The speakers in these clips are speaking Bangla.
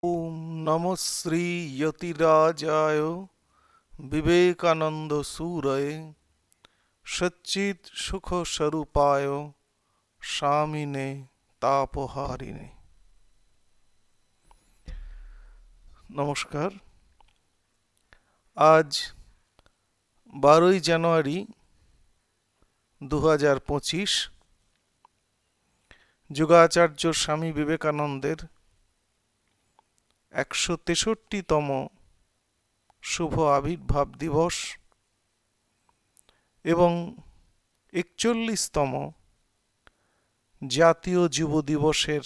ওম নমঃ শ্রী যতিরাজায় বিবেকানন্দ সুরয়ে সচ্চিৎ সুখ স্বরূপায় স্বামিনে তাপহারিণে। নমস্কার। আজ 12ই জানুয়ারি 2025 যুগাচার্য স্বামী বিবেকানন্দের 163তম শুভ আবির্ভাব দিবস এবং 41তম জাতীয় যুব দিবসের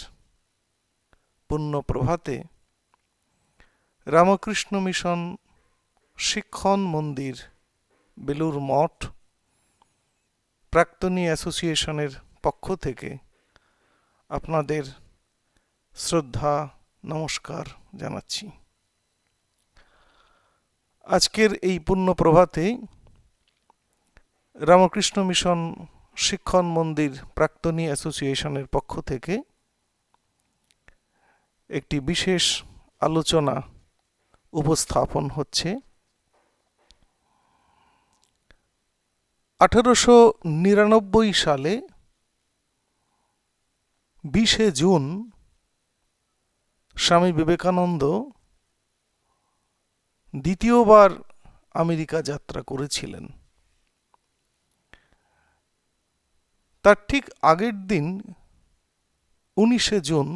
পুণ্য প্রভাতে রামকৃষ্ণ মিশন শিক্ষণ মন্দির, বেলুর মঠ প্রাক্তনী অ্যাসোসিয়েশনের পক্ষ থেকে আপনাদের শ্রদ্ধা নমস্কার জানাচ্ছি। আজকের এই পুণ্য প্রভাতে রামকৃষ্ণ মিশন শিক্ষণ মন্দির প্রাক্তনী অ্যাসোসিয়েশনের পক্ষ থেকে একটি বিশেষ আলোচনা উপস্থাপন হচ্ছে। 1899 সালে 20শে জুন স্বামী বিবেকানন্দ দ্বিতীয়বার আমেরিকা যাত্রা করেছিলেন। তার ঠিক আগের দিন 19শে জুন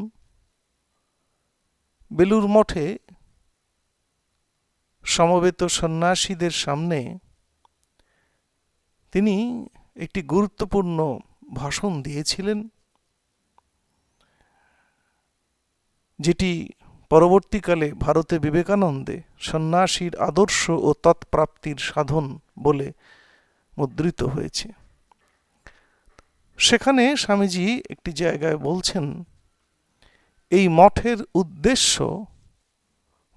বেলুর মঠে সমবেত সন্ন্যাসীদের সামনে তিনি একটি গুরুত্বপূর্ণ ভাষণ দিয়েছিলেন, যেটি পরবর্তীকালে ভারতে বিবেকানন্দে সন্ন্যাসীর আদর্শ ও তৎপ্রাপ্তির সাধন বলে মুদ্রিত হয়েছে। সেখানে স্বামীজি একটি জায়গায় বলছেন, এই মঠের উদ্দেশ্য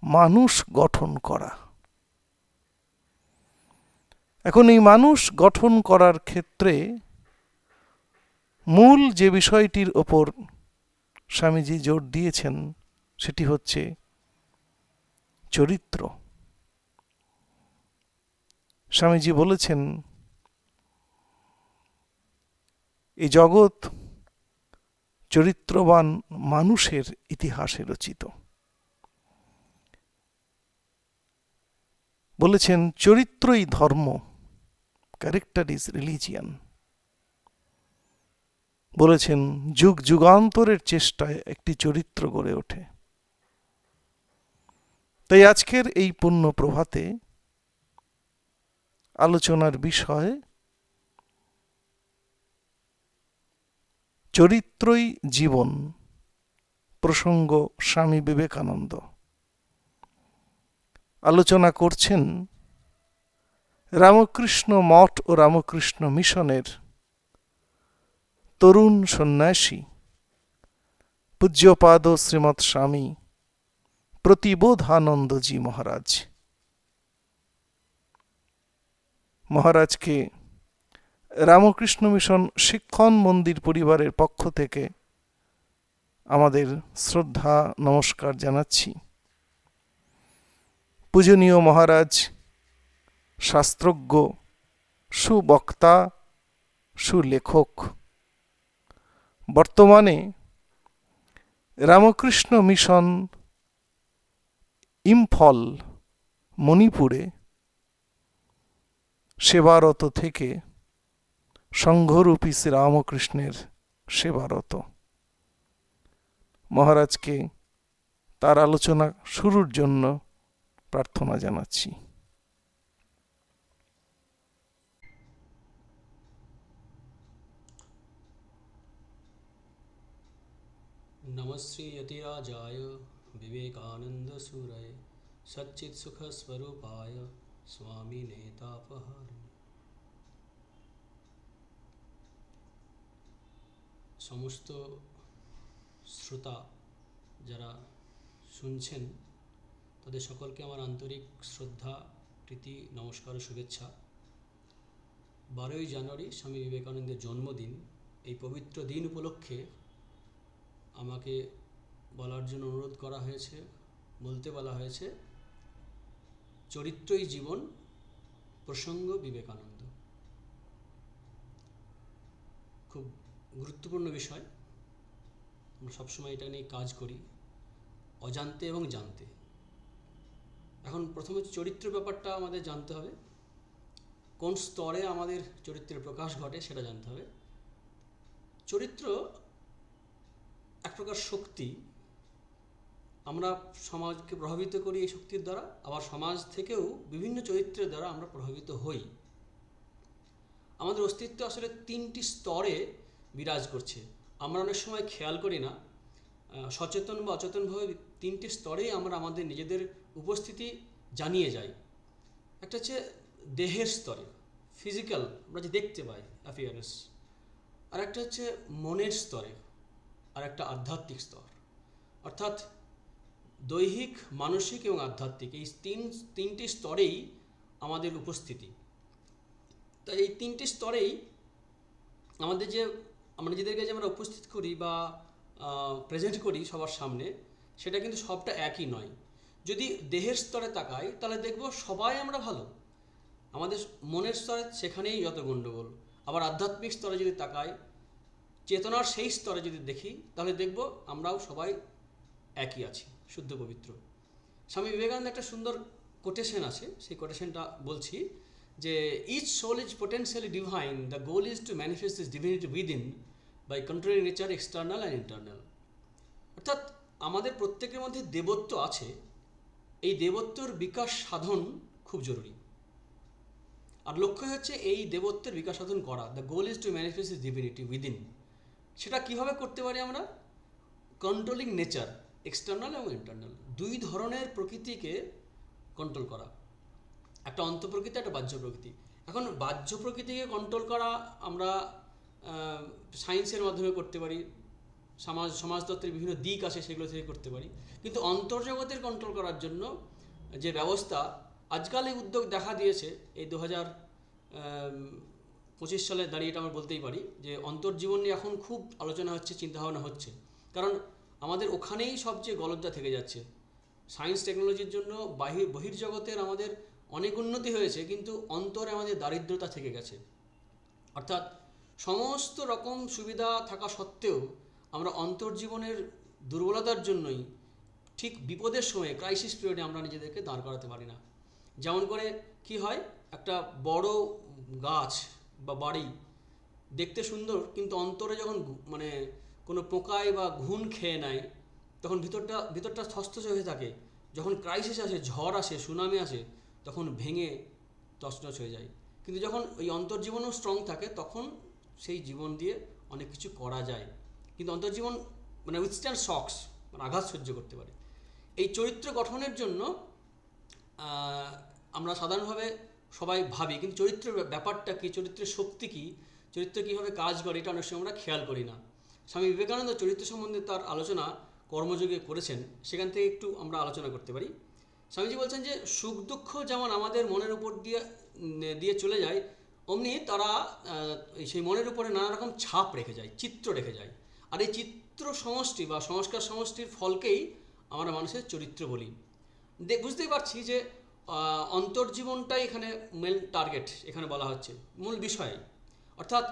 মানুষ গঠন করা। এখন এই মানুষ গঠন করার ক্ষেত্রে মূল যে বিষয়টির ওপর স্বামীজি জোর দিয়েছেন সেটি হচ্ছে চরিত্র। স্বামীজি বলেছেন, এই জগৎ চরিত্রবান মানুষের ইতিহাসে রচিত। বলেছেন, চরিত্রই ধর্ম, ক্যারেক্টার ইজ রিলিজিয়ান। বলেছেন, যুগ যুগান্তরের চেষ্টায় একটি চরিত্র গড়ে ওঠে। তাই আজকের এই পুণ্য প্রভাতে আলোচনার বিষয় চরিত্রই জীবন, প্রসঙ্গ স্বামী বিবেকানন্দ। আলোচনা করছেন রামকৃষ্ণ মঠ ও রামকৃষ্ণ মিশনের তরুণ সন্ন্যাসী পূজ্যপাদ শ্রীমৎ স্বামী প্রতিবোধানন্দজি মহারাজ। মহারাজকে রামকৃষ্ণ মিশন শিক্ষণ মন্দির পরিবারের পক্ষ থেকে আমাদের শ্রদ্ধা নমস্কার জানাচ্ছি। পূজনীয় মহারাজ শাস্ত্রজ্ঞ, সুবক্তা, সুলেখক। বর্তমানে রামকৃষ্ণ মিশন ইম্ফল, মণিপুরে সেবারত থেকে সংঘরূপী শ্রীরামকৃষ্ণের সেবারত। মহারাজকে তার আলোচনা শুরুর জন্য প্রার্থনা জানাচ্ছি। नमस्ते यतिराजाय विवेकानन्दसूरये सच्चित्सुखस्वरूपाय स्वामिने तापहारिणे। সমস্ত শ্রোতা যারা শুনছেন তাদের সকলকে আমার আন্তরিক শ্রদ্ধা, প্রীতি, নমস্কার ও শুভেচ্ছা। 12ই জানুয়ারি স্বামী বিবেকানন্দের জন্মদিন। এই পবিত্র দিন উপলক্ষে আমাকে বলার জন্য অনুরোধ করা হয়েছে বলতে বলা হয়েছে চরিত্রই জীবন, প্রসঙ্গ বিবেকানন্দ। খুব গুরুত্বপূর্ণ বিষয়, আমরা সবসময় এটা নিয়ে কাজ করি, অজান্তে এবং জানতে। এখন প্রথমে চরিত্র ব্যাপারটা আমাদের জানতে হবে, কোন স্তরে আমাদের চরিত্রের প্রকাশ ঘটে সেটা জানতে হবে। চরিত্র এক প্রকার শক্তি, আমরা সমাজকে প্রভাবিত করি এই শক্তির দ্বারা, আবার সমাজ থেকেও বিভিন্ন চরিত্রের দ্বারা আমরা প্রভাবিত হই। আমাদের অস্তিত্ব আসলে 3টি স্তরে বিরাজ করছে, আমরা অনেক সময় খেয়াল করি না। সচেতন বা অচেতনভাবে 3টি স্তরেই আমরা আমাদের নিজেদের উপস্থিতি জানিয়ে যাই। একটা হচ্ছে দেহের স্তরে, ফিজিক্যাল, আমরা যে দেখতে পাই অ্যাপিয়ারেন্স। আর একটা হচ্ছে মনের স্তরে, আর একটা আধ্যাত্মিক স্তর। অর্থাৎ দৈহিক, মানসিক এবং আধ্যাত্মিক, এই তিনটি স্তরেই আমাদের উপস্থিতি। তো এই 3টি স্তরেই আমরা নিজেদেরকে যে আমরা উপস্থিত করি বা প্রেজেন্ট করি সবার সামনে, সেটা কিন্তু সবটা একই নয়। যদি দেহের স্তরে তাকাই তাহলে দেখব সবাই আমরা ভালো, আমাদের মনের স্তরে সেখানেই যত গণ্ডগোল। আবার আধ্যাত্মিক স্তরে যদি তাকাই, চেতনার সেই স্তরে যদি দেখি, তাহলে দেখব আমরাও সবাই একই আছি, শুদ্ধ পবিত্র। স্বামী বিবেকানন্দ একটা সুন্দর কোটেশন আছে, সেই কোটেশনটা বলছি যে each soul is potentially divine, the goal is to manifest this divinity within by controlling nature external and internal. অর্থাৎ আমাদের প্রত্যেকের মধ্যে দেবত্ব আছে, এই দেবত্বর বিকাশ সাধন খুব জরুরি। আর লক্ষ্য হচ্ছে এই দেবত্বের বিকাশ সাধন করা, the goal is to manifest this divinity within. সেটা কীভাবে করতে পারি আমরা? কন্ট্রোলিং নেচার, এক্সটার্নাল এবং ইন্টারনাল, 2 ধরনের প্রকৃতিকে কন্ট্রোল করা, একটা অন্তঃপ্রকৃতি, একটা বাহ্য প্রকৃতি। এখন বাহ্য প্রকৃতিকে কন্ট্রোল করা আমরা সায়েন্সের মাধ্যমে করতে পারি, সমাজতত্ত্বের বিভিন্ন দিক আছে সেগুলো থেকে করতে পারি। কিন্তু অন্তর্জগতের কন্ট্রোল করার জন্য যে ব্যবস্থা আজকাল এই উদ্যোগ দেখা দিয়েছে, এই 2025 সালে দাঁড়িয়ে এটা আমরা বলতেই পারি যে অন্তর্জীবন নিয়ে এখন খুব আলোচনা হচ্ছে, চিন্তাভাবনা হচ্ছে। কারণ আমাদের ওখানেই সবচেয়ে গলদটা থেকে যাচ্ছে। সায়েন্স টেকনোলজির জন্য বহির্জগতের আমাদের অনেক উন্নতি হয়েছে, কিন্তু অন্তরে আমাদের দারিদ্রতা থেকে গেছে। অর্থাৎ সমস্ত রকম সুবিধা থাকা সত্ত্বেও আমরা অন্তর্জীবনের দুর্বলতার জন্যই ঠিক বিপদের সময়ে, ক্রাইসিস পিরিয়ডে আমরা নিজেদেরকে দাঁড় করাতে পারি না। যেমন করে কি হয়, একটা বড় গাছ বা বাড়ি দেখতে সুন্দর, কিন্তু অন্তরে যখন কোনো পোকায় বা ঘুণ খেয়ে নেয়, তখন ভিতরটা থস্তস হয়ে থাকে। যখন ক্রাইসিস আসে, ঝড় আসে, সুনামি আসে, তখন ভেঙে তছনছ হয়ে যায়। কিন্তু যখন ওই অন্তর্জীবনও স্ট্রং থাকে, তখন সেই জীবন দিয়ে অনেক কিছু করা যায়। কিন্তু অন্তর্জীবন উইথস্ট্যান্ড শকস, আঘাত সহ্য করতে পারে। এই চরিত্র গঠনের জন্য আমরা সাধারণভাবে সবাই ভাবি, কিন্তু চরিত্রের ব্যাপারটা কী, চরিত্রের শক্তি কী, চরিত্র কীভাবে কাজ করে, এটা অনেক সময় আমরা খেয়াল করি না। স্বামী বিবেকানন্দ চরিত্র সম্বন্ধে তার আলোচনা কর্মযোগে করেছেন, সেখান থেকে একটু আমরা আলোচনা করতে পারি। স্বামীজি বলছেন যে সুখ দুঃখ যেমন আমাদের মনের উপর দিয়ে চলে যায়, অমনি তারা সেই মনের উপরে নানা রকম ছাপ রেখে যায়, চিত্র রেখে যায়। আর এই চিত্র সমষ্টি বা সংস্কার সমষ্টির ফলকেই আমরা মানুষের চরিত্র বলি। বুঝতেই পারছি যে অন্তর্জীবনটাই এখানে মেন টার্গেট, এখানে বলা হচ্ছে মূল বিষয়। অর্থাৎ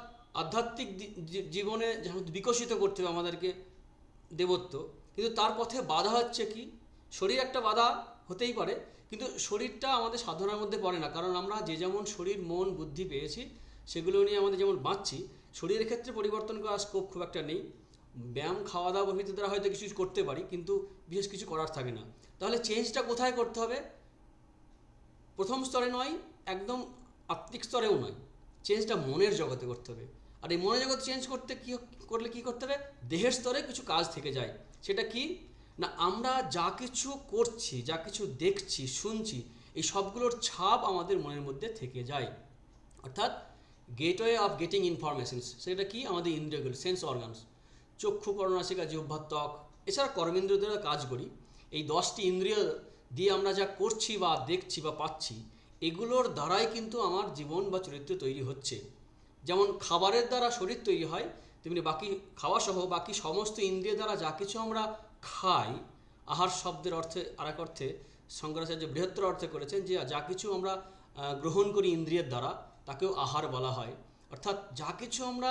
আধ্যাত্মিক জীবনে যেমন বিকশিত করতে হবে আমাদেরকে দেবত্ব, কিন্তু তার পথে বাধা হচ্ছে কি? শরীর একটা বাধা হতেই পারে, কিন্তু শরীরটা আমাদের সাধনার মধ্যে পড়ে না। কারণ আমরা যে যেমন শরীর, মন, বুদ্ধি পেয়েছি, সেগুলো নিয়ে আমাদের যেমন বাঁচছি, শরীরের ক্ষেত্রে পরিবর্তন করার স্কোপ খুব একটা নেই। ব্যায়াম, খাওয়া দাওয়া প্রভৃতি দ্বারা হয়তো কিছু করতে পারি, কিন্তু বিশেষ কিছু করার থাকে না। তাহলে চেঞ্জটা কোথায় করতে হবে? প্রথম স্তরে নয়, একদম আত্মিক স্তরেও নয়, চেঞ্জটা মনের জগতে করতে হবে। আর এই মনের জগৎ চেঞ্জ করলে কী করতে হবে? দেহের স্তরে কিছু কাজ থেকে যায়। সেটা কি না, আমরা যা কিছু করছি, যা কিছু দেখছি, শুনছি, এই সবগুলোর ছাপ আমাদের মনের মধ্যে থেকে যায়। অর্থাৎ গেটওয়ে অফ গেটিং ইনফরমেশনস, সেটা কি? আমাদের ইন্দ্রিয়গুলো, সেন্স অর্গানস, চক্ষু, কর্ণনাসিকা, জিহ্বা, ত্বক, এছাড়া কর্মেন্দ্রিয় দ্বারা কাজ করি। এই 10টি ইন্দ্রিয় দিয়ে আমরা যা করছি বা দেখছি বা পাচ্ছি, এগুলোর দ্বারাই কিন্তু আমার জীবন বা চরিত্র তৈরি হচ্ছে। যেমন খাবারের দ্বারা শরীর তৈরি হয়, তেমনি বাকি খাওয়া সহ বাকি সমস্ত ইন্দ্রিয় দ্বারা যা কিছু আমরা খাই, আহার শব্দের অর্থে আরেক অর্থে শঙ্করাচার্য বৃহত্তর অর্থে করেছেন যে যা কিছু আমরা গ্রহণ করি ইন্দ্রিয়ের দ্বারা তাকেও আহার বলা হয়। অর্থাৎ যা কিছু আমরা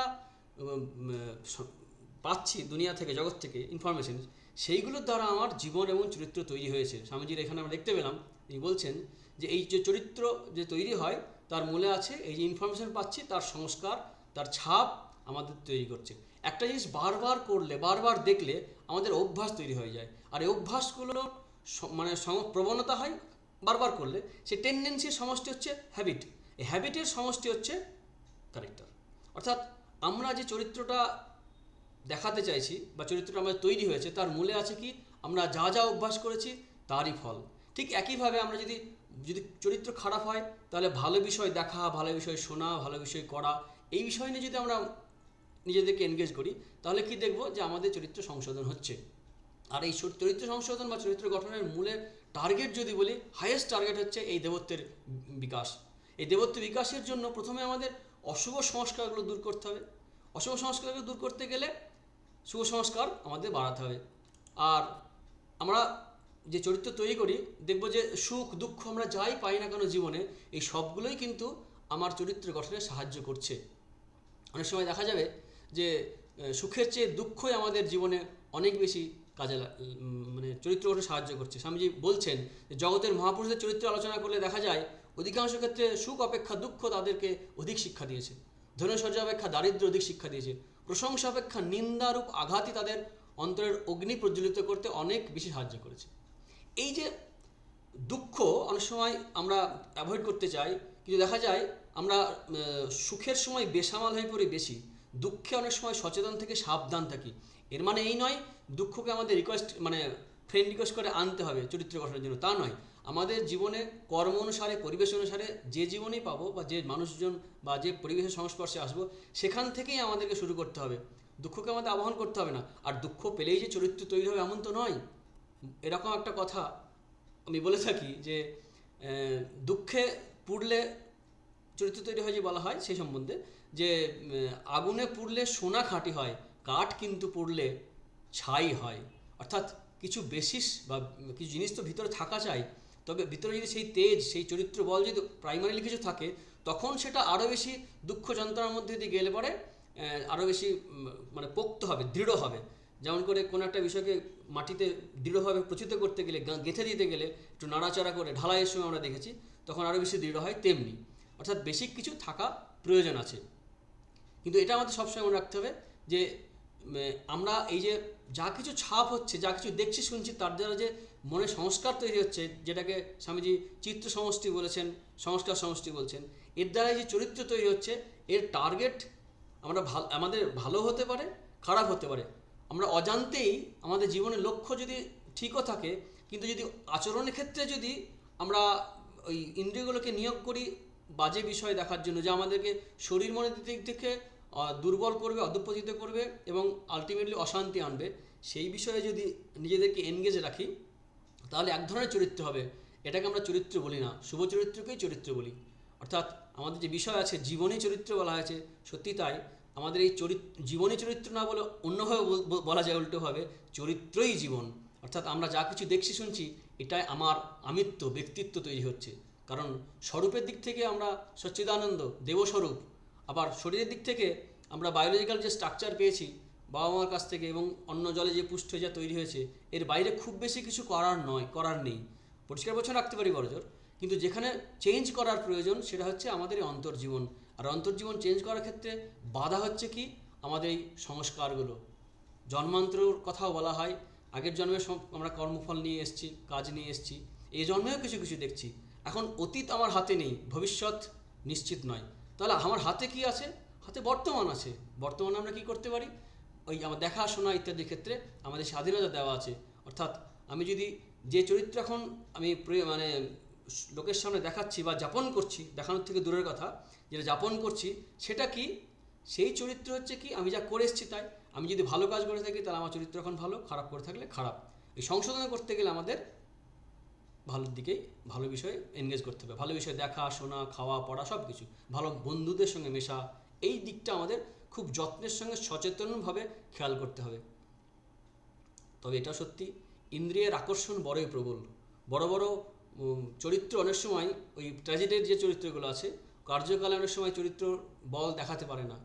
পাচ্ছি দুনিয়া থেকে, জগৎ থেকে ইনফরমেশন, সেইগুলোর দ্বারা আমার জীবন এবং চরিত্র তৈরি হয়েছে। স্বামীজির এখানে আমরা দেখতে পেলাম তিনি বলছেন যে এই যে চরিত্র যে তৈরি হয় তার মূলে আছে এই যে ইনফরমেশন পাচ্ছি, তার সংস্কার, তার ছাপ আমাদের তৈরি করছে। একটা জিনিস বারবার করলে, বারবার দেখলে আমাদের অভ্যাস তৈরি হয়ে যায়, আর এই অভ্যাসগুলো মানে প্রবণতা হয় বারবার করলে। সেই টেন্ডেন্সির সমষ্টি হচ্ছে হ্যাবিট, এই হ্যাবিটের সমষ্টি হচ্ছে ক্যারেক্টার। অর্থাৎ আমরা যে চরিত্রটা দেখাতে চাইছি বা চরিত্রটা আমাদের তৈরি হয়েছে তার মূলে আছে কি, আমরা যা যা অভ্যাস করেছি তারই ফল। ঠিক একইভাবে আমরা যদি যদি চরিত্র খারাপ হয় তাহলে ভালো বিষয় দেখা, ভালো বিষয় শোনা, ভালো বিষয় করা, এই বিষয় নিয়ে যদি আমরা নিজেদেরকে এনগেজ করি তাহলে কি দেখব যে আমাদের চরিত্র সংশোধন হচ্ছে। আর এই চরিত্র সংশোধন বা চরিত্র গঠনের মূলে টার্গেট যদি বলি, হাইয়েস্ট টার্গেট হচ্ছে এই দেবত্বের বিকাশ। এই দেবত্ব বিকাশের জন্য প্রথমে আমাদের অশুভ সংস্কারগুলো দূর করতে হবে। অশুভ সংস্কারগুলো দূর করতে গেলে শুভ সংস্কার আমাদের বাড়াতে হবে। আর আমরা যে চরিত্র তৈরি করি দেখব যে সুখ দুঃখ আমরা যাই পাই না কেন জীবনে, এই সবগুলোই কিন্তু আমার চরিত্র গঠনে সাহায্য করছে। অনেক সময় দেখা যাবে যে সুখের চেয়ে দুঃখই আমাদের জীবনে অনেক বেশি কাজে মানে চরিত্র গঠনে সাহায্য করছে। স্বামীজি বলছেন যে জগতের মহাপুরুষদের চরিত্র আলোচনা করলে দেখা যায় অধিকাংশ ক্ষেত্রে সুখ অপেক্ষা দুঃখ তাদেরকে অধিক শিক্ষা দিয়েছে, ধনৈশ্বর্য অপেক্ষা দারিদ্র্য অধিক শিক্ষা দিয়েছে, প্রশংসা অপেক্ষা নিন্দারূপ আঘাতই তাদের অন্তরের অগ্নি প্রজ্বলিত করতে অনেক বেশি সাহায্য করেছে। এই যে দুঃখ অনেক সময় আমরা অ্যাভয়েড করতে চাই, কিন্তু দেখা যায় আমরা সুখের সময় বেসামাল হয়ে পড়ি বেশি, দুঃখে অনেক সময় সচেতন থেকে সাবধান থাকি। এর মানে এই নয় দুঃখকে আমাদের ফ্রেন্ড রিকোয়েস্ট করে আনতে হবে চরিত্র গঠনের জন্য, তা নয়। আমাদের জীবনে কর্ম অনুসারে, পরিবেশ অনুসারে যে জীবনেই পাবো বা যে মানুষজন বা যে পরিবেশের সংস্পর্শে আসবো সেখান থেকেই আমাদেরকে শুরু করতে হবে। দুঃখকে আমাদের আবাহন করতে হবে না। আর দুঃখ পেলেই যে চরিত্র তৈরি হবে এমন তো নয়। এরকম একটা কথা আমি বলে থাকি যে দুঃখে পুড়লে চরিত্র তৈরি হয়, যে বলা হয় সেই সম্বন্ধে যে আগুনে পুড়লে সোনা খাঁটি হয়, কাঠ কিন্তু পুড়লে ছাই হয়। অর্থাৎ কিছু বেসিস বা কিছু জিনিস তো ভিতরে থাকা চাই, তবে ভিতরে যদি সেই তেজ, সেই চরিত্র বল যদি প্রাইমারিলি কিছু থাকে তখন সেটা আরও বেশি দুঃখ যন্ত্রণার মধ্যে দিয়ে গেলে পরে আরও বেশি মানে পোক্ত হবে, দৃঢ় হবে। যেমন করে কোনো একটা বিষয়কে মাটিতে দৃঢ়ভাবে প্রচিত করতে গেলে, গেঁথে দিতে গেলে একটু নাড়াচাড়া করে ঢালাইয়ের সময় আমরা দেখেছি তখন আরও বেশি দৃঢ় হয়, তেমনি অর্থাৎ বেসিক কিছু থাকা প্রয়োজন আছে। কিন্তু এটা আমাদের সবসময় মনে রাখতে হবে যে আমরা এই যে যা কিছু ছাপ হচ্ছে, যা কিছু দেখছি শুনছি, তার দ্বারা যে মনে সংস্কার তৈরি হচ্ছে, যেটাকে স্বামীজি চিত্র সমষ্টি বলেছেন, সংস্কার সমষ্টি বলছেন, এর দ্বারা যে চরিত্র তৈরি হচ্ছে এর টার্গেট আমাদের ভালো হতে পারে, খারাপ হতে পারে। আমরা অজান্তেই আমাদের জীবনের লক্ষ্য যদি ঠিকও থাকে, কিন্তু যদি আচরণের ক্ষেত্রে যদি আমরা ওই ইন্দ্রিয়গুলোকে নিয়োগ করি বাজে বিষয় দেখার জন্য, যা আমাদেরকে শরীর মনের দিক থেকে দুর্বল করবে, অধঃপতিত করবে এবং আলটিমেটলি অশান্তি আনবে, সেই বিষয়ে যদি নিজেদেরকে এনগেজ রাখি তাহলে এক ধরনের চরিত্র হবে। এটাকে আমরা চরিত্র বলি না, শুভ চরিত্রকেই চরিত্র বলি। অর্থাৎ আমাদের যে বিষয় আছে জীবনী চরিত্র বলা হয়েছে, সত্যি তাই। আমাদের এই জীবনী চরিত্র না বলে অন্যভাবে বলা যায় উল্টোভাবে, চরিত্রই জীবন। অর্থাৎ আমরা যা কিছু দেখছি শুনছি এটাই আমার আমিত্ব, ব্যক্তিত্ব তৈরি হচ্ছে। কারণ স্বরূপের দিক থেকে আমরা সচ্চিদানন্দ দেবস্বরূপ, আবার শরীরের দিক থেকে আমরা বায়োলজিক্যাল যে স্ট্রাকচার পেয়েছি বাবা মার কাছ থেকে এবং অন্য জলে যে পুষ্ট যা তৈরি হয়েছে, এর বাইরে খুব বেশি কিছু করার নেই। পরিষ্কার পরিচ্ছন্ন রাখতে পারি বড়জোর, কিন্তু যেখানে চেঞ্জ করার প্রয়োজন সেটা হচ্ছে আমাদের এই অন্তর্জীবন। আর অন্তর্জীবন চেঞ্জ করার ক্ষেত্রে বাধা হচ্ছে কি, আমাদের এই সংস্কারগুলো। জন্মান্তরের কথাও বলা হয়, আগের জন্মে আমরা কর্মফল নিয়ে এসেছি, কাজ নিয়ে এসেছি, এই জন্মেও কিছু কিছু দেখছি। এখন অতীত আমার হাতে নেই, ভবিষ্যৎ নিশ্চিত নয়, তাহলে আমার হাতে কি আছে? হাতে বর্তমান আছে। বর্তমানে আমরা কি করতে পারি? ওই আমার দেখাশোনা ইত্যাদি ক্ষেত্রে আমাদের স্বাধীনতা দেওয়া আছে। অর্থাৎ আমি যদি যে চরিত্র এখন আমি লোকের সামনে দেখাচ্ছি বা যাপন করছি, দেখানোর থেকে দূরের কথা, যেটা যাপন করছি সেটা কি, সেই চরিত্র হচ্ছে কি আমি যা করে এসেছি তাই। আমি যদি ভালো কাজ করে থাকি তাহলে আমার চরিত্র এখন ভালো, খারাপ করে থাকলে খারাপ। এই সংশোধন করতে গেলে আমাদের ভালোর দিকেই, ভালো বিষয়ে এনগেজ করতে হবে। ভালো বিষয় দেখা, শোনা, খাওয়া, পড়া, সব কিছু, ভালো বন্ধুদের সঙ্গে মেশা, এই দিকটা আমাদের খুব যত্নের সঙ্গে সচেতনভাবে খেয়াল করতে হবে। তবে এটা সত্যি, ইন্দ্রিয়ের আকর্ষণ বড়ই প্রবল। বড় বড় চরিত্র অনেক সময় ওই ট্র্যাজেডির যে চরিত্রগুলো আছে, কার্যকালে অনেক সময় চরিত্র বল দেখাতে পারে না।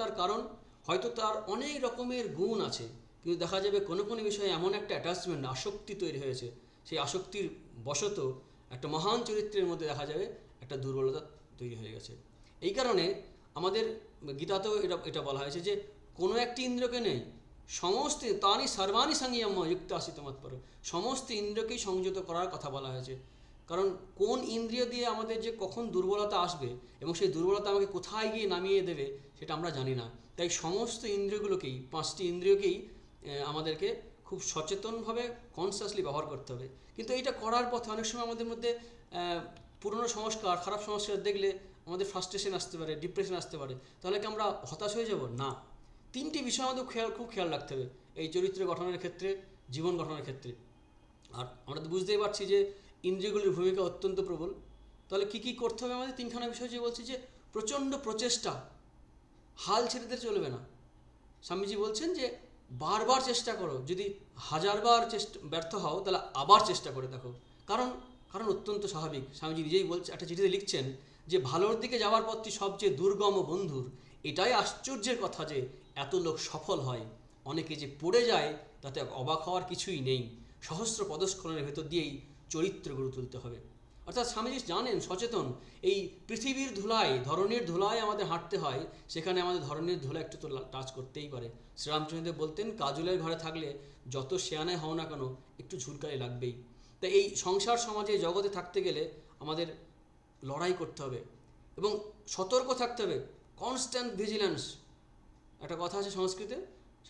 তার কারণ হয়তো তার অনেক রকমের গুণ আছে, কিন্তু দেখা যাবে কোনো কোনো বিষয়ে এমন একটা অ্যাটাচমেন্ট, আসক্তি তৈরি হয়েছে, সেই আসক্তির বশত একটা মহান চরিত্রের মধ্যে দেখা যাবে একটা দুর্বলতা তৈরি হয়ে গেছে। এই কারণে আমাদের গীতাতেও এটা বলা হয়েছে যে কোনো একটি ইন্দ্রকে নেই, সমস্ত তানি সর্বাণি সংযম যুক্ত আসিত মৎপর, সমস্ত ইন্দ্রিয়কেই সংযত করার কথা বলা হয়েছে। কারণ কোন ইন্দ্রিয় দিয়ে আমাদের যে কখন দুর্বলতা আসবে এবং সেই দুর্বলতা আমাকে কোথায় গিয়ে নামিয়ে দেবে সেটা আমরা জানি না। তাই সমস্ত ইন্দ্রিয়গুলোকেই, 5টি ইন্দ্রিয়কেই আমাদেরকে খুব সচেতনভাবে কনসিয়াসলি ব্যবহার করতে হবে। কিন্তু এইটা করার পথে অনেক সময় আমাদের মধ্যে পুরনো সংস্কার, খারাপ সংস্কার দেখলে আমাদের ফ্রাস্ট্রেশন আসতে পারে, ডিপ্রেশন আসতে পারে। তাহলে কি আমরা হতাশ হয়ে যাব? না। 3টি বিষয় আমাদের খুব খেয়াল রাখতে হবে এই চরিত্র গঠনের ক্ষেত্রে, জীবন গঠনের ক্ষেত্রে। আর আমরা তো বুঝতেই পারছি যে ইন্দ্রিয়গুলির ভূমিকা অত্যন্ত প্রবল। তাহলে কী কী করতে হবে আমাদের? 3খানা বিষয় যে বলছি যে প্রচণ্ড প্রচেষ্টা, হাল ছেড়ে দিতে চলবে না। স্বামীজি বলছেন যে বারবার চেষ্টা করো, যদি 1000বার ব্যর্থ হও তাহলে আবার চেষ্টা করে দেখো। কারণ কারণ অত্যন্ত স্বাভাবিক। স্বামীজি নিজেই বলছে, একটা চিঠিতে লিখছেন যে ভালোর দিকে যাওয়ার পথটি সবচেয়ে দুর্গম বন্ধুর, এটাই আশ্চর্যের কথা যে এত লোক সফল হয়, অনেকে যে পড়ে যায় তাতে অবাক হওয়ার কিছুই নেই। সহস্র পদস্খলনের ভেতর দিয়েই চরিত্র গড়ে তুলতে হবে। অর্থাৎ স্বামীজি জানেন, সচেতন, এই পৃথিবীর ধুলায়, ধরনের ধুলায় আমাদের হাঁটতে হয়, সেখানে আমাদের ধরনের ধুলা একটু তো টাচ করতেই পারে। শ্রীরামচন্দ্র বলতেন, কাজলের ঘরে থাকলে যত শেয়ানে হও না কেন একটু ঝুলকালি লাগবেই। তাই এই সংসার সমাজে জগতে থাকতে গেলে আমাদের লড়াই করতে হবে এবং সতর্ক থাকতে হবে, কনস্ট্যান্ট ভিজিলেন্স। একটা কথা আছে সংস্কৃতে,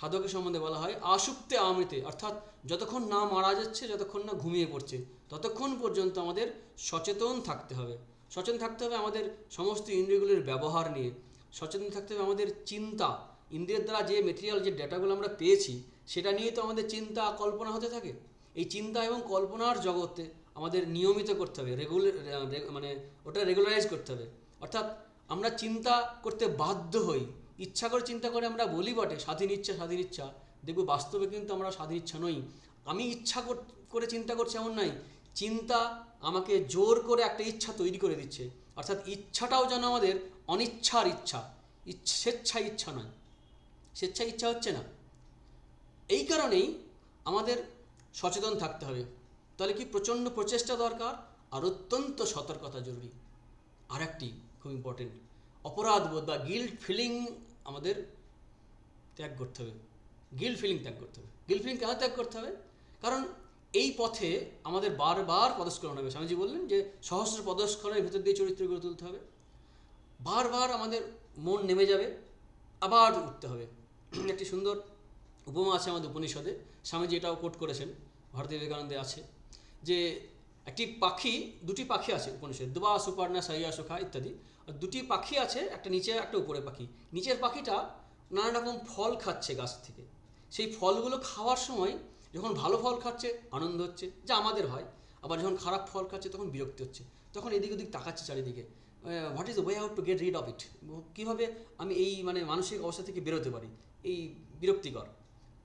সাধকের সম্বন্ধে বলা হয় আসুপ্তে আমৃতে, অর্থাৎ যতক্ষণ না মারা যাচ্ছে, যতক্ষণ না ঘুমিয়ে পড়ছে, ততক্ষণ পর্যন্ত আমাদের সচেতন থাকতে হবে। সচেতন থাকতে হবে আমাদের সমস্ত ইন্দ্রিয়গুলির ব্যবহার নিয়ে, সচেতন থাকতে হবে আমাদের চিন্তা, ইন্দ্রিয়ের দ্বারা যে মেটেরিয়াল, যে ডেটাগুলো আমরা পেয়েছি সেটা নিয়েই তো আমাদের চিন্তা কল্পনা হতে থাকে। এই চিন্তা এবং কল্পনার জগতে আমাদের নিয়মিত করতে হবে, মানে ওটা রেগুলারাইজ করতে হবে। অর্থাৎ আমরা চিন্তা করতে বাধ্য হই, ইচ্ছা করে চিন্তা করে আমরা বলি বটে স্বাধীন ইচ্ছা, স্বাধীন ইচ্ছা, দেখব বাস্তবে কিন্তু আমরা স্বাধীন ইচ্ছা নই। আমি ইচ্ছা করে চিন্তা করছি এমন নয়, চিন্তা আমাকে জোর করে একটা ইচ্ছা তৈরি করে দিচ্ছে। অর্থাৎ ইচ্ছাটাও যেন আমাদের অনিচ্ছার ইচ্ছা, স্বেচ্ছা ইচ্ছা নয়, স্বেচ্ছা ইচ্ছা হচ্ছে না। এই কারণেই আমাদের সচেতন থাকতে হবে। তাহলে কি প্রচণ্ড প্রচেষ্টা দরকার, আর অত্যন্ত সতর্কতা জরুরি। আর একটি খুব ইম্পর্টেন্ট, অপরাধবোধ বা গিল্ট ফিলিং আমাদের ত্যাগ করতে হবে। গিল্ট ফিলিং ত্যাগ করতে হবে। গিল্ট ফিলিং কেন ত্যাগ করতে হবে? কারণ এই পথে আমাদের বারবার পদস্খলন হবে। স্বামীজি বললেন যে সহস্র পদস্খলনের ভেতর দিয়ে চরিত্র গড়ে তুলতে হবে। বারবার আমাদের মন নেমে যাবে, আবার উঠতে হবে। একটি সুন্দর উপমা আছে আমাদের উপনিষদে, স্বামীজি এটাও কোট করেছেন, ভারতীয় বিবেকানন্দে আছে, যে একটি পাখি, 2টি পাখি আছে উপনিষদ, দুবা সুপার্ণা সাইয়া সুখা ইত্যাদি। দুটি পাখি আছে, একটা নিচে একটা উপরে পাখি। নিচের পাখিটা নানা রকম ফল খাচ্ছে গাছ থেকে। সেই ফলগুলো খাওয়ার সময় যখন ভালো ফল খাচ্ছে আনন্দ হচ্ছে, যা আমাদের হয়, আবার যখন খারাপ ফল খাচ্ছে তখন বিরক্তি হচ্ছে, তখন এদিক ওদিক তাকাচ্ছে চারিদিকে, what is the way out to get rid of it, কীভাবে আমি এই মানসিক অবস্থা থেকে বেরোতে পারি, এই বিরক্তিকর।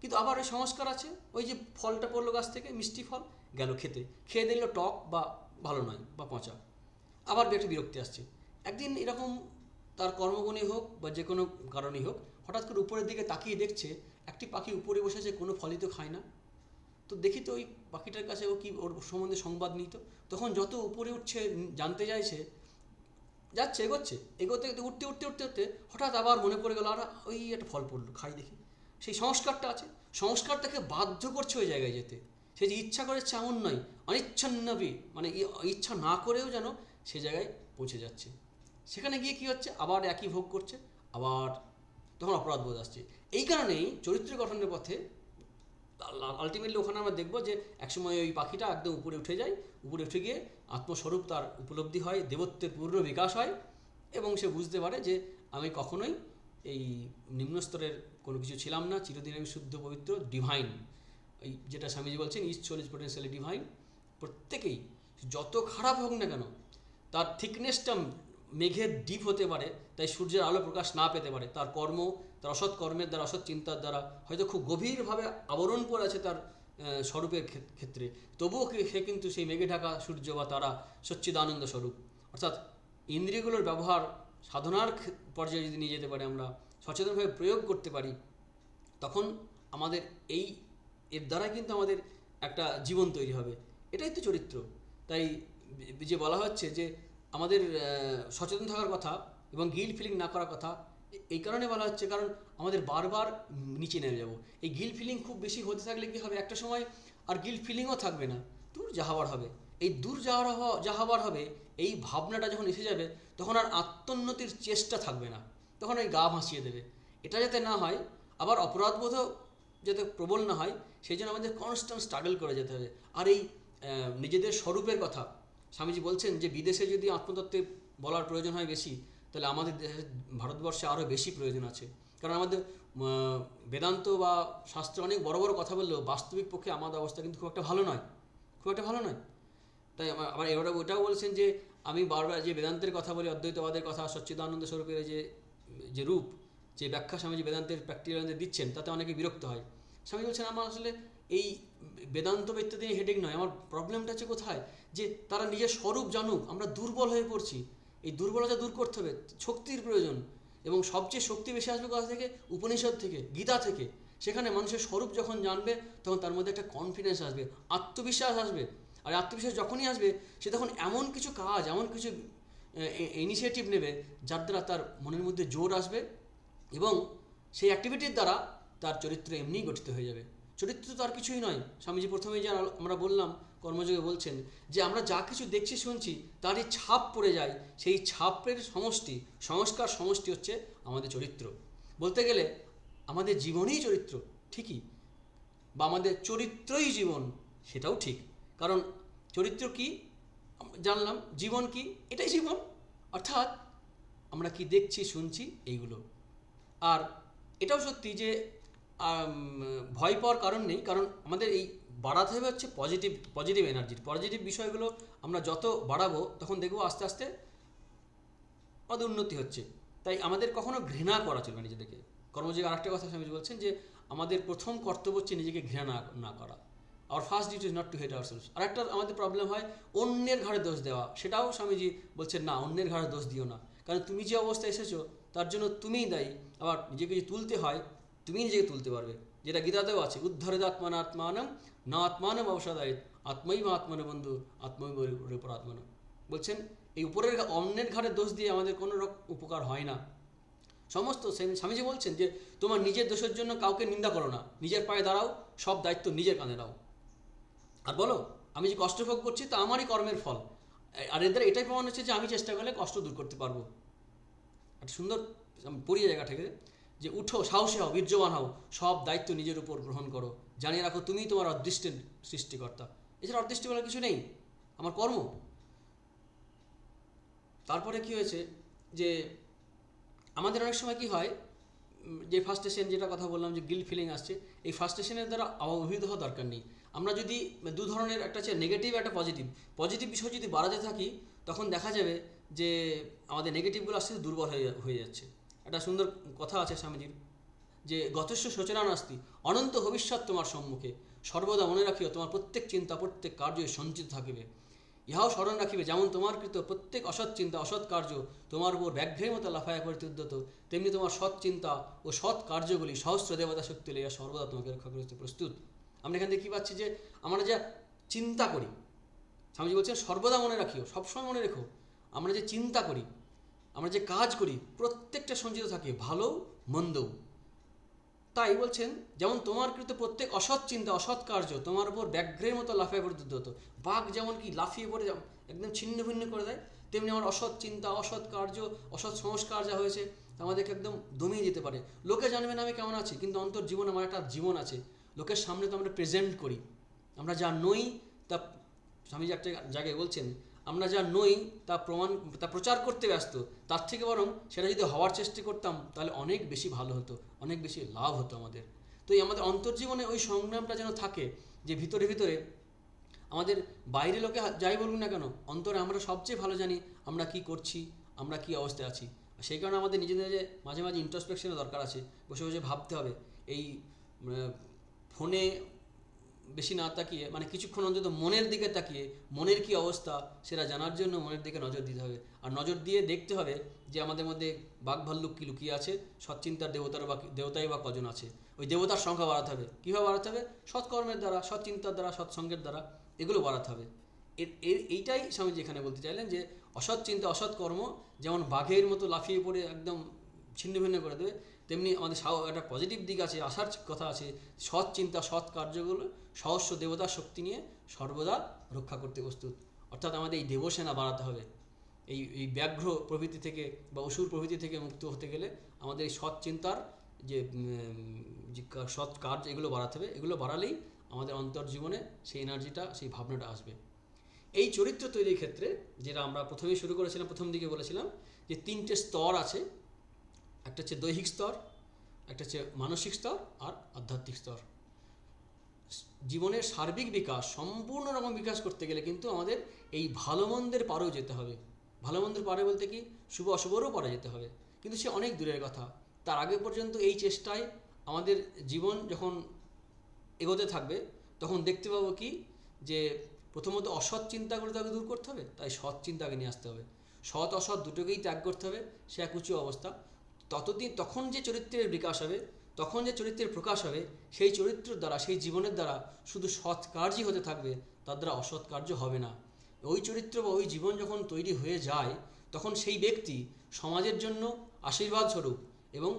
কিন্তু আবার ওই সংস্কার আছে, ওই যে ফলটা পড়লো গাছ থেকে, মিষ্টি ফল, গেল খেতে, খেয়ে দিল টক বা ভালো নয় বা পচা, আবার একটা বিরক্তি আসছে। একদিন এরকম তার কর্মগুণই হোক বা যে কোনো কারণেই হোক, হঠাৎ করে উপরের দিকে তাকিয়ে দেখছে একটি পাখি উপরে বসেছে, কোনো ফলই তো খায় না। তো দেখি তো ওই পাখিটার কাছে ও কি, ওর সম্বন্ধে সংবাদ নিত। তখন যত উপরে উঠছে, জানতে চাইছে, যাচ্ছে, এগোতে উঠতে উঠতে উঠতে উঠতে হঠাৎ আবার মনে পড়ে গেল, আর ওই একটা ফল পড়লো, খাই দেখি। সেই সংস্কারটা আছে, সংস্কার তাকে বাধ্য করছে ওই জায়গায় যেতে। সে যে ইচ্ছা করেছে এমন নয়, অনিচ্ছন্নবি, মানে ইচ্ছা না করেও যেন সে জায়গায় পৌঁছে যাচ্ছে। সেখানে গিয়ে কী হচ্ছে, আবার একই ভোগ করছে, আবার তখন অপরাধবোধ আসছে। এই কারণেই চরিত্র গঠনের পথে আলটিমেটলি ওখানে আমরা দেখব যে একসময় ওই পাখিটা একদম উপরে উঠে যায়, উপরে উঠে গিয়ে আত্মস্বরূপ তার উপলব্ধি হয়, দেবত্বের পূর্ণ বিকাশ হয় এবং সে বুঝতে পারে যে আমি কখনোই এই নিম্নস্তরের কোনো কিছু ছিলাম না, চিরদিন আমি শুদ্ধ পবিত্র ডিভাইন। এই যেটা স্বামীজি বলছেন, each soul is potentially divine. প্রত্যেকেই যত খারাপ হোক না কেন, তার থিকনেসটা মেঘের ডিপ হতে পারে, তাই সূর্যের আলো প্রকাশ না পেতে পারে, তার কর্ম, তার অসৎ কর্মের দ্বারা, অসৎ চিন্তার দ্বারা হয়তো খুব গভীরভাবে আবরণ করে আছে তার স্বরূপের ক্ষেত্রে, তবুও সে কিন্তু সেই মেঘে ঢাকা সূর্য বা তারা সচ্চিদানন্দ স্বরূপ। অর্থাৎ ইন্দ্রিয়গুলোর ব্যবহার সাধনার পর্যায়ে যদি নিয়ে যেতে পারি, আমরা সচেতনভাবে প্রয়োগ করতে পারি, তখন আমাদের এর দ্বারাই কিন্তু আমাদের একটা জীবন তৈরি হবে। এটাই তো চরিত্র। তাই যে বলা হচ্ছে যে আমাদের সচেতন থাকার কথা এবং গিল্ট ফিলিং না করার কথা, এই কারণে বলা হচ্ছে কারণ আমাদের বারবার নিচে নেমে যাব। এই গিল্ট ফিলিং খুব বেশি হতে থাকলে কী হবে, একটা সময় আর গিল্ট ফিলিংও থাকবে না, দূর যাহাবার হবে। এই দূর যাহাবার হবে, এই ভাবনাটা যখন এসে যাবে, তখন আর আত্মোন্নতির চেষ্টা থাকবে না, তখন ওই গা ভাসিয়ে দেবে। এটা যাতে না হয়, আবার অপরাধবোধও যাতে প্রবল না হয়, সেই জন্য আমাদের কনস্ট্যান্ট স্ট্রাগল করে যেতে হবে। আর এই নিজেদের স্বরূপের কথা স্বামীজি বলছেন যে বিদেশে যদি আত্মতত্ত্বে বলার প্রয়োজন হয় বেশি, তাহলে আমাদের ভারতবর্ষে আরও বেশি প্রয়োজন আছে। কারণ আমাদের বেদান্ত বা শাস্ত্রে অনেক বড় বড় কথা বললেও বাস্তবিক পক্ষে আমাদের অবস্থা কিন্তু খুব একটা ভালো নয়, খুব একটা ভালো নয়। তাই আবার ওটাও বলছেন যে আমি বারবার যে বেদান্তের কথা বলি, অদ্বৈতবাদের কথা, সচ্চিদানন্দ স্বরূপের যে রূপ, যে ব্যাখ্যা স্বামীজি বেদান্তের প্র্যাকটিক্যাল দিচ্ছেন, তাতে অনেকে বিরক্ত হয়। স্বামীজি বলছেন আমার আসলে এই বেদান্ত ইত্যাদি হেডেক নয়, আমার প্রবলেমটা হচ্ছে কোথায়, যে তারা নিজের স্বরূপ জানুক, আমরা দুর্বল হয়ে পড়ছি। এই দুর্বলতা দূর করতে হবে, শক্তির প্রয়োজন। এবং সবচেয়ে শক্তি বেশি আসবে কোথা থেকে? উপনিষদ থেকে, গীতা থেকে। সেখানে মানুষের স্বরূপ যখন জানবে, তখন তার মধ্যে একটা কনফিডেন্স আসবে, আত্মবিশ্বাস আসবে। আর আত্মবিশ্বাস যখনই আসবে, সে তখন এমন কিছু কাজ, এমন কিছু ইনিশিয়েটিভ নেবে, যার দ্বারা তার মনের মধ্যে জোর আসবে এবং সেই অ্যাক্টিভিটির দ্বারা তার চরিত্র এমনিই গঠিত হয়ে যাবে। চরিত্র তো আর কিছুই নয়। স্বামীজি প্রথমেই যা আমরা বললাম, কর্মযোগে বলছেন যে আমরা যা কিছু দেখছি শুনছি, তারই ছাপ পড়ে যায়, সেই ছাপের সমষ্টি, সংস্কার সমষ্টি হচ্ছে আমাদের চরিত্র। বলতে গেলে আমাদের জীবনই চরিত্র, ঠিকই, বা আমাদের চরিত্রই জীবন, সেটাও ঠিক। কারণ চরিত্র কি জানলাম, জীবন কি, এটাই জীবন। অর্থাৎ আমরা কি দেখছি শুনছি এইগুলো। আর এটাও সত্যি যে ভয় পাওয়ার কারণ নেই, কারণ আমাদের এই বাড়াতে হবে হচ্ছে পজিটিভ এনার্জির, পজিটিভ বিষয়গুলো আমরা যত বাড়াবো, তখন দেখবো আস্তে আস্তে আমাদের উন্নতি হচ্ছে। তাই আমাদের কখনো ঘৃণা করা চলবে নিজেদেরকে। কর্মযোগে আরেকটা কথা স্বামীজি বলছেন যে আমাদের প্রথম কর্তব্য হচ্ছে নিজেকে ঘৃণা না করা। Our first duty is not to hate ourselves. আরেকটা আমাদের প্রবলেম হয় অন্যের ঘাড়ে দোষ দেওয়া। সেটাও স্বামীজি বলছেন না, অন্যের ঘাড়ে দোষ দিও না, কারণ তুমি যে অবস্থায় এসেছো তার জন্য তুমিই দায়ী। আবার নিজেকে যে তুলতে হয়, তুমি নিজেকে তুলতে পারবে, যেটা গীতাতেও আছে, উদ্ধরেদ আত্মান আত্মানম না আত্মানম অবসাদায়িত আত্মই বা আত্মনে বন্ধু আত্মই উপর আত্মনম। বলছেন এই উপরের অন্যের ঘাড়ে দোষ দিয়ে আমাদের কোনো রকম উপকার হয় না। সমস্ত স্বামীজি বলছেন যে তোমার নিজের দোষের জন্য কাউকে নিন্দা করো না, নিজের পায়ে দাঁড়াও, সব দায়িত্ব নিজের কাঁধে দাও, আর বলো আমি যে কষ্ট ভোগ করছি তা আমারই কর্মের ফল। আর এদের এটাই প্রমাণ হচ্ছে যে আমি চেষ্টা করলে কষ্ট দূর করতে পারবো। একটা সুন্দর পড়িয়ে জায়গা থেকে যে উঠো, সাহসী হও, বীর্যবান হও, সব দায়িত্ব নিজের উপর গ্রহণ করো, জানিয়ে রাখো তুমি তোমার অদৃষ্টের সৃষ্টিকর্তা। এছাড়া অদৃষ্টি বলার কিছু নেই, আমার কর্ম। তারপরে কি হয়েছে যে আমাদের অনেক সময় কি হয়, যে ফার্স্টেশন যেটা কথা বললাম যে গিল্ট ফিলিং আসছে, এই ফার্স্টেশনের দ্বারা অভিভূত হওয়া দরকার নেই। আমরা যদি দু ধরনের, একটা হচ্ছে নেগেটিভ, একটা পজিটিভ বিষয় যদি বাড়াতে থাকি, তখন দেখা যাবে যে আমাদের নেগেটিভগুলো আস্তে আস্তে দুর্বল হয়ে যাচ্ছে। একটা সুন্দর কথা আছে স্বামীজির যে গতস্য শোচনা নাস্তি, অনন্ত ভবিষ্যৎ তোমার সম্মুখে, সর্বদা মনে রাখিও তোমার প্রত্যেক চিন্তা প্রত্যেক কার্যই সঞ্চিত থাকিবে। ইহাও স্মরণ রাখিবে যেমন তোমার কৃত প্রত্যেক অসৎ চিন্তা অসৎ কার্য তোমার উপর ব্যাঘ্রের মতো লাফায়া করিতে উদ্যত, তেমনি তোমার সৎ চিন্তা ও সৎ কার্যগুলি সহস্র দেবতা শক্তি লইয়া সর্বদা তোমাকে রক্ষা করতে প্রস্তুত। আমরা এখান থেকে কী পাচ্ছি, যে আমরা যা চিন্তা করি, স্বামীজি বলছেন সর্বদা মনে রাখিও, সবসময় মনে রেখো, আমরা যে চিন্তা করি, আমরা যে কাজ করি, প্রত্যেকটা সঞ্চিত থাকে, ভালো মন্দও। তাই বলছেন যেমন তোমার কৃত প্রত্যেক অসৎ চিন্তা অসৎ কার্য তোমার উপর ব্যাঘ্রের মতো লাফিয়ে পড়তে হতো। বাঘ যেমন কি লাফিয়ে পড়ে একদম ছিন্ন ভিন্ন করে দেয়, তেমনি আমার অসৎ চিন্তা অসৎ কার্য অসৎ সংস্কার যা হয়েছে আমাদেরকে একদম দমিয়ে যেতে পারে। লোকে জানবে না আমি কেমন আছি, কিন্তু অন্তর জীবন, আমার একটা জীবন আছে। লোকের সামনে তো আমরা প্রেজেন্ট করি, আমরা যা নই তা, স্বামীজি একটা জায়গায় বলছেন আমরা যা নই তা প্রচার করতে ব্যস্ত, তার থেকে বরং সেটা যদি হওয়ার চেষ্টা করতাম তাহলে অনেক বেশি ভালো হতো, অনেক বেশি লাভ হতো আমাদের। তো এই আমাদের অন্তর্জীবনে ওই সংগ্রামটা যেন থাকে, যে ভিতরে ভিতরে আমাদের বাইরে লোকে যাই বলুন না কেন, অন্তরে আমরা সবচেয়ে ভালো জানি আমরা কি করছি, আমরা কি অবস্থায় আছি। সেই কারণে আমাদের নিজেদের মাঝে মাঝে ইন্ট্রোস্পেকশনের দরকার আছে, বসে বসে ভাবতে হবে। এই ফোনে বেশি না তাকিয়ে, মানে কিছুক্ষণ অন্তত মনের দিকে তাকিয়ে মনের কি অবস্থা সেটা জানার জন্য মনের দিকে নজর দিতে হবে। আর নজর দিয়ে দেখতে হবে যে আমাদের মধ্যে বাঘভাল্লুক কি লুকিয়ে আছে, সৎচিন্তার দেবতাই বা কজন আছে। ওই দেবতার সংখ্যা বাড়াতে হবে। কীভাবে বাড়াতে হবে? সৎকর্মের দ্বারা, সৎচিন্তার দ্বারা, সৎসঙ্গের দ্বারা, এগুলো বাড়াতে হবে। এইটাই স্বামীজি এখানে বলতে চাইলেন যে অসৎ চিন্তা, অসৎ কর্ম যেমন বাঘের মতো লাফিয়ে পড়ে একদম ছিন্ন ভিন্ন করে দেবে, তেমনি আমাদের একটা পজিটিভ দিক আছে, আসার কথা আছে। সৎ চিন্তা, সৎ কার্যগুলো সহস্র দেবতার শক্তি নিয়ে সর্বদা রক্ষা করতে প্রস্তুত। অর্থাৎ আমাদের এই দেবসেনা বাড়াতে হবে। এই ব্যাঘ্র প্রভৃতি থেকে বা অসুর প্রভৃতি থেকে মুক্ত হতে গেলে আমাদের এই সৎ চিন্তার যে সৎ কার্য, এগুলো বাড়াতে হবে। এগুলো বাড়ালেই আমাদের অন্তর্জীবনে সেই এনার্জিটা, সেই ভাবনাটা আসবে। এই চরিত্র তৈরির ক্ষেত্রে যেটা আমরা প্রথমেই শুরু করেছিলাম, প্রথম দিকে বলেছিলাম যে 3টে স্তর আছে। একটা হচ্ছে দৈহিক স্তর, একটা হচ্ছে মানসিক স্তর, আর আধ্যাত্মিক স্তর। জীবনের সার্বিক বিকাশ, সম্পূর্ণ রকম বিকাশ করতে গেলে কিন্তু আমাদের এই ভালো মন্দের পারেও যেতে হবে। ভালো মন্দের পারে বলতে কি, শুভ অশুভরও পারে যেতে হবে, কিন্তু সে অনেক দূরের কথা। তার আগে পর্যন্ত এই চেষ্টায় আমাদের জীবন যখন এগোতে থাকবে, তখন দেখতে পাবো কি যে প্রথমত অসৎ চিন্তাগুলো তাকে দূর করতে হবে, তাই সৎ চিন্তাকে নিয়ে আসতে হবে। সৎ অসৎ দুটোকেই ত্যাগ করতে হবে, সে এক উঁচু অবস্থা। তখন যে চরিত্রের বিকাশ হবে, তখন যে চরিত্রের প্রকাশ হবে, সেই চরিত্রের দ্বারা, সেই জীবনের দ্বারা শুধু সৎ কার্যই হতে থাকবে, তার দ্বারা অসৎ কার্য হবে না। ওই চরিত্র বা ওই জীবন যখন তৈরি হয়ে যায়, তখন সেই ব্যক্তি সমাজের জন্য আশীর্বাদ স্বরূপ এবং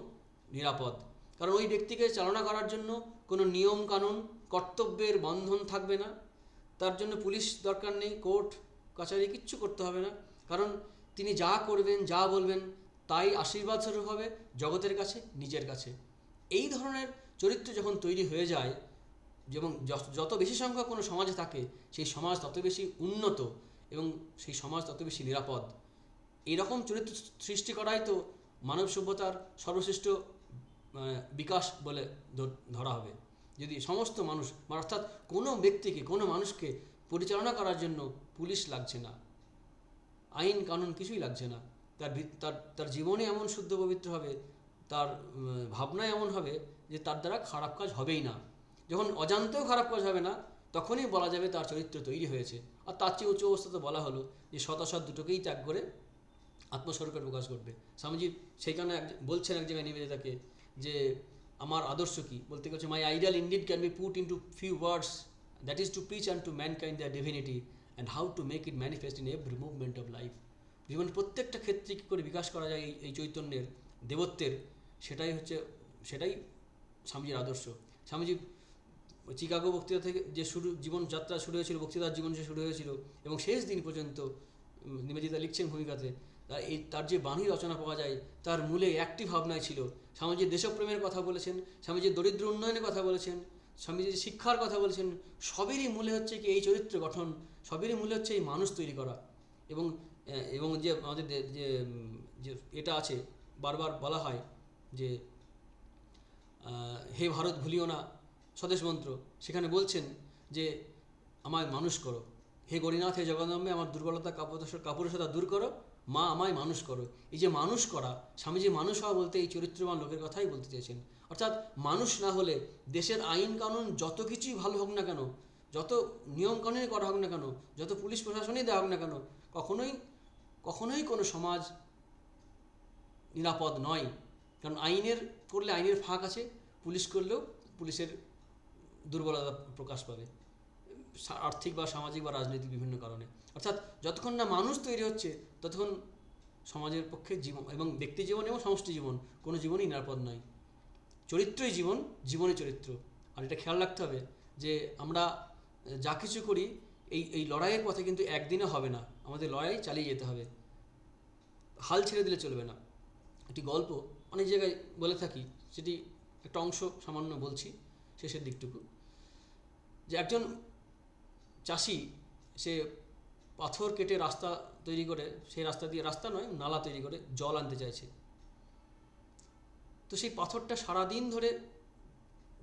নিরাপদ। কারণ ওই ব্যক্তিকে চালনা করার জন্য কোনো নিয়ম কানুন, কর্তব্যের বন্ধন থাকবে না। তার জন্য পুলিশ দরকার নেই, কোর্ট কাছারি কিচ্ছু করতে হবে না। কারণ তিনি যা করবেন, যা বলবেন, তাই আশীর্বাদ স্বরূপ হবে জগতের কাছে, নিজের কাছে। এই ধরনের চরিত্র যখন তৈরি হয়ে যায়, এবং যত বেশি সংখ্যক কোনো সমাজে থাকে, সেই সমাজ তত বেশি উন্নত এবং সেই সমাজ তত বেশি নিরাপদ। এইরকম চরিত্র সৃষ্টি করাই তো মানব সভ্যতার সর্বশ্রেষ্ঠ বিকাশ বলে ধরা হবে। যদি সমস্ত মানুষ, অর্থাৎ কোনো ব্যক্তিকে, কোনো মানুষকে পরিচালনা করার জন্য পুলিশ লাগছে না, আইন কানুন কিছুই লাগছে না। তার জীবনে এমন শুদ্ধ পবিত্র হবে, তার ভাবনা এমন হবে যে তার দ্বারা খারাপ কাজ হবেই না। যখন অজান্তেও খারাপ কাজ হবে না, তখনই বলা যাবে তার চরিত্র তৈরি হয়েছে। আর তার চেয়ে উচ্চ অবস্থা তো বলা হলো যে শতাশত দুটোকেই ত্যাগ করে আত্মস্বরূপের প্রকাশ করবে। স্বামীজি সেই কারণে বলছেন এক জায়গায় নিবেদিতাকে যে আমার আদর্শ কি, বলতে গেছে my ideal indeed can be put into few words, that is to preach and to mankind their divinity and how to make it manifest in every movement of life. জীবনের প্রত্যেকটা ক্ষেত্রে কী করে বিকাশ করা যায় এই চৈতন্যের, দেবত্বের, সেটাই স্বামীজির আদর্শ। স্বামীজি চিকাগো বক্তৃতা থেকে যে জীবনযাত্রা শুরু হয়েছিল, বক্তৃতার জীবন যে শুরু হয়েছিল এবং শেষ দিন পর্যন্ত নিবেদিতা লিখছেন ভূমিকাতে, তার যে বাণী রচনা পাওয়া যায়, তার মূলে একটি ভাবনাই ছিল। স্বামীজি দেশপ্রেমের কথা বলেছেন, স্বামীজি দরিদ্র উন্নয়নের কথা বলেছেন, স্বামীজি শিক্ষার কথা বলেছেন। সবেরই মূলে হচ্ছে কি এই চরিত্র গঠন, সবেরই মূলে হচ্ছে এই মানুষ তৈরি করা। এবং যে আমাদের যে এটা আছে, বারবার বলা হয় যে হে ভারত ভুলিও না, স্বদেশ মন্ত্র, সেখানে বলছেন যে আমায় মানুষ করো, হে গরিনাথ, হে জগদম্বে, আমার দুর্বলতা কাপুরুষতা দূর করো, মা আমায় মানুষ করো। এই যে মানুষ করা, স্বামীজি মানুষ হওয়া বলতে এই চরিত্রবান লোকের কথাই বলতে চেয়েছেন। অর্থাৎ মানুষ না হলে দেশের আইন কানুন যত কিছুই ভালো হোক না কেন, যত নিয়ম কানুনই করা হোক না কেন, যত পুলিশ প্রশাসনই দেওয়া হোক না কেন, কখনোই কোনো সমাজ নিরাপদ নয়। কারণ আইনের ফাঁক আছে, পুলিশ করলেও পুলিশের দুর্বলতা প্রকাশ পাবে, আর্থিক বা সামাজিক বা রাজনৈতিক বিভিন্ন কারণে। অর্থাৎ যতক্ষণ না মানুষ তৈরি হচ্ছে, ততক্ষণ সমাজের পক্ষে জীবন এবং ব্যক্তি জীবন এবং সমষ্টি জীবন, কোনো জীবনই নিরাপদ নয়। চরিত্রই জীবন, জীবনই চরিত্র। আর এটা খেয়াল রাখতে হবে যে আমরা যা কিছু করি, এই লড়াইয়ের পথে কিন্তু একদিনে হবে না, আমাদের লড়াই চালিয়ে যেতে হবে, হাল ছেড়ে দিলে চলবে না। একটি গল্প অনেক জায়গায় বলে থাকি, সেটি একটা অংশ সামান্য বলছি, শেষের দিকটুকু। যে একজন চাষি, সে পাথর কেটে রাস্তা তৈরি করে, সেই রাস্তা দিয়ে, রাস্তা নয় নালা তৈরি করে জল আনতে চাইছে। তো সেই পাথরটা সারাদিন ধরে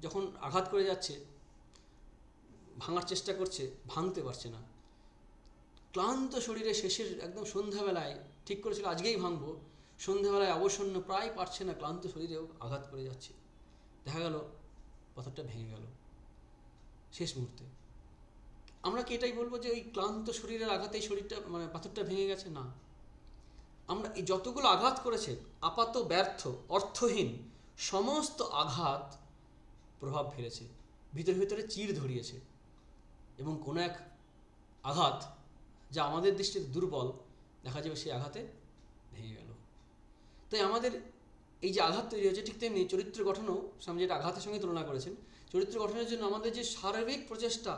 যখন আঘাত করে যাচ্ছে, ভাঙার চেষ্টা করছে, ভাঙতে পারছে না। ক্লান্ত শরীরে শেষের একদম সন্ধ্যাবেলায় ঠিক করেছিল আজকেই ভাঙবো, সন্ধ্যাবেলায় অবসন্ন, প্রায় পারছে না, ক্লান্ত শরীরেও আঘাত করে যাচ্ছে। দেখা গেল পাথরটা ভেঙে গেল। শেষ মুহূর্তে। আমরা কি এটাই বলবো যে ওই ক্লান্ত শরীরের আঘাতে এই শরীরটা মানে পাথরটা ভেঙে গেছে? না, আমরা এই যতগুলো আঘাত করেছে আপাত ব্যর্থ অর্থহীন সমস্ত আঘাত প্রভাব ফেলেছে, ভিতরে ভিতরে চির ধরিয়েছে, এবং কোনো এক আঘাত যা আমাদের দৃষ্টিতে দুর্বল দেখা যাবে সেই আঘাতে ভেঙে গেল। তাই আমাদের এই যে আঘাত তৈরি হয়েছে, ঠিক তেমনি চরিত্র গঠনও স্বামী যেটা আঘাতের সঙ্গে তুলনা করেছেন, চরিত্র গঠনের জন্য আমাদের যে সার্বিক প্রচেষ্টা,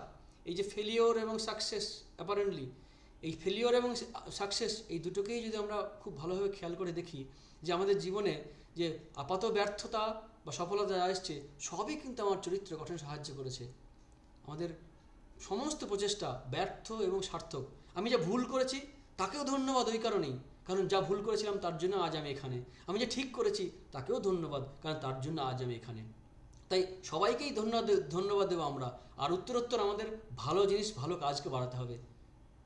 এই যে ফেলিওর এবং সাকসেস, অ্যাপারেন্টলি এই ফেলিওর এবং সাকসেস এই দুটোকেই যদি আমরা খুব ভালোভাবে খেয়াল করে দেখি, যে আমাদের জীবনে যে আপাত ব্যর্থতা বা সফলতা যা এসছে সবই কিন্তু আমার চরিত্র গঠনে সাহায্য করেছে। আমাদের সমস্ত প্রচেষ্টা ব্যর্থ এবং সার্থক। আমি যা ভুল করেছি তাকেও ধন্যবাদ ওই কারণেই, কারণ যা ভুল করেছিলাম তার জন্য আজ আমি এখানে। আমি যে ঠিক করেছি তাকেও ধন্যবাদ, কারণ তার জন্য আজ আমি এখানে। তাই সবাইকেই ধন্যবাদ দেবো আমরা। আর উত্তরোত্তর আমাদের ভালো জিনিস ভালো কাজকে বাড়াতে হবে,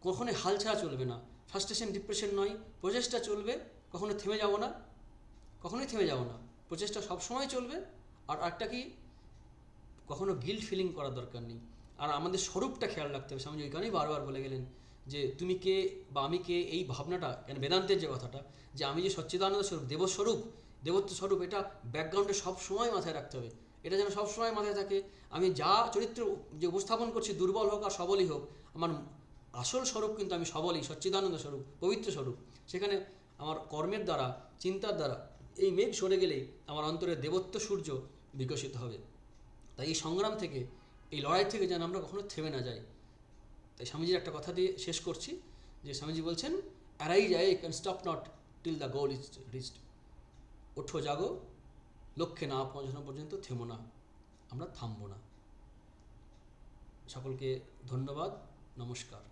কখনোই হাল ছাড়া চলবে না। ফ্রাস্ট্রেশন ডিপ্রেশন নয়, প্রচেষ্টা চলবে, কখনো থেমে যাব না, কখনোই থেমে যাব না, প্রচেষ্টা সবসময় চলবে। আর একটা কি, কখনো গিল্ট ফিলিং করার দরকার নেই। আর আমাদের স্বরূপটা খেয়াল রাখতে হবে। স্বামীজি ওই কারণেই বারবার বলে গেলেন যে তুমি কে বা আমি কে, এই ভাবনাটা, কেন বেদান্তের যে কথাটা, যে আমি যে সচ্চিদানন্দ স্বরূপ, দেবস্বরূপ, দেবত্ব স্বরূপ, এটা ব্যাকগ্রাউন্ডে সবসময় মাথায় রাখতে হবে। এটা যেন সবসময় মাথায় থাকে। আমি যা চরিত্র যে উপস্থাপন করছি, দুর্বল হোক আর সবলই হোক, আমার আসল স্বরূপ কিন্তু আমি সবলই, সচ্চিদানন্দ স্বরূপ, পবিত্র স্বরূপ। সেখানে আমার কর্মের দ্বারা, চিন্তার দ্বারা এই মেঘ সরে গেলেই আমার অন্তরে দেবত্ব সূর্য বিকশিত হবে। তাই এই সংগ্রাম থেকে, এই লড়াই থেকে যেন আমরা কখনো থেমে না যাই। তাই স্বামীজির একটা কথা দিয়ে শেষ করছি, যে স্বামীজি বলছেন, arise awake and stop not till the goal is reached. ওঠো জাগো, লক্ষ্যে না পৌঁছানো পর্যন্ত থেমো না, আমরা থামবো না। সকলকে ধন্যবাদ, নমস্কার।